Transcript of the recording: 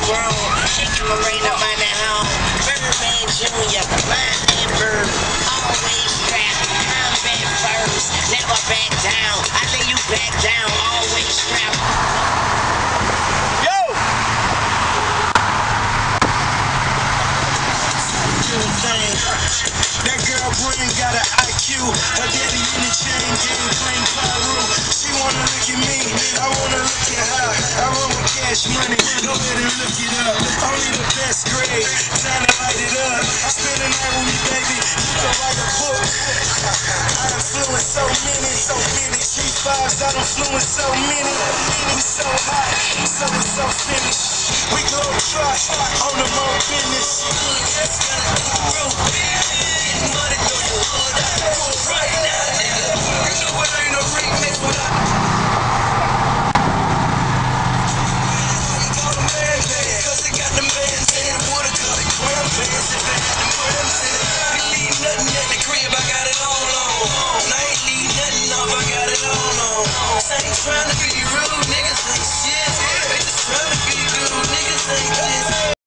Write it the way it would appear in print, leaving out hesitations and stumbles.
grown. Shaking my brain up on that home. Birdman Jr., mine and bird. Always strapped, I'm back first. Never back down. I think you back down. Always strapped. Yo! That girl Brian got an IQ. Her daddy in the chain gang claim Pyro. She wanna look at me, I wanna look at her. I run with cash money, go ahead and look it up. Only the best grade, time to light it up. Spend the night with me, baby, you can write a book. I influence so many. G5s, I influence so many.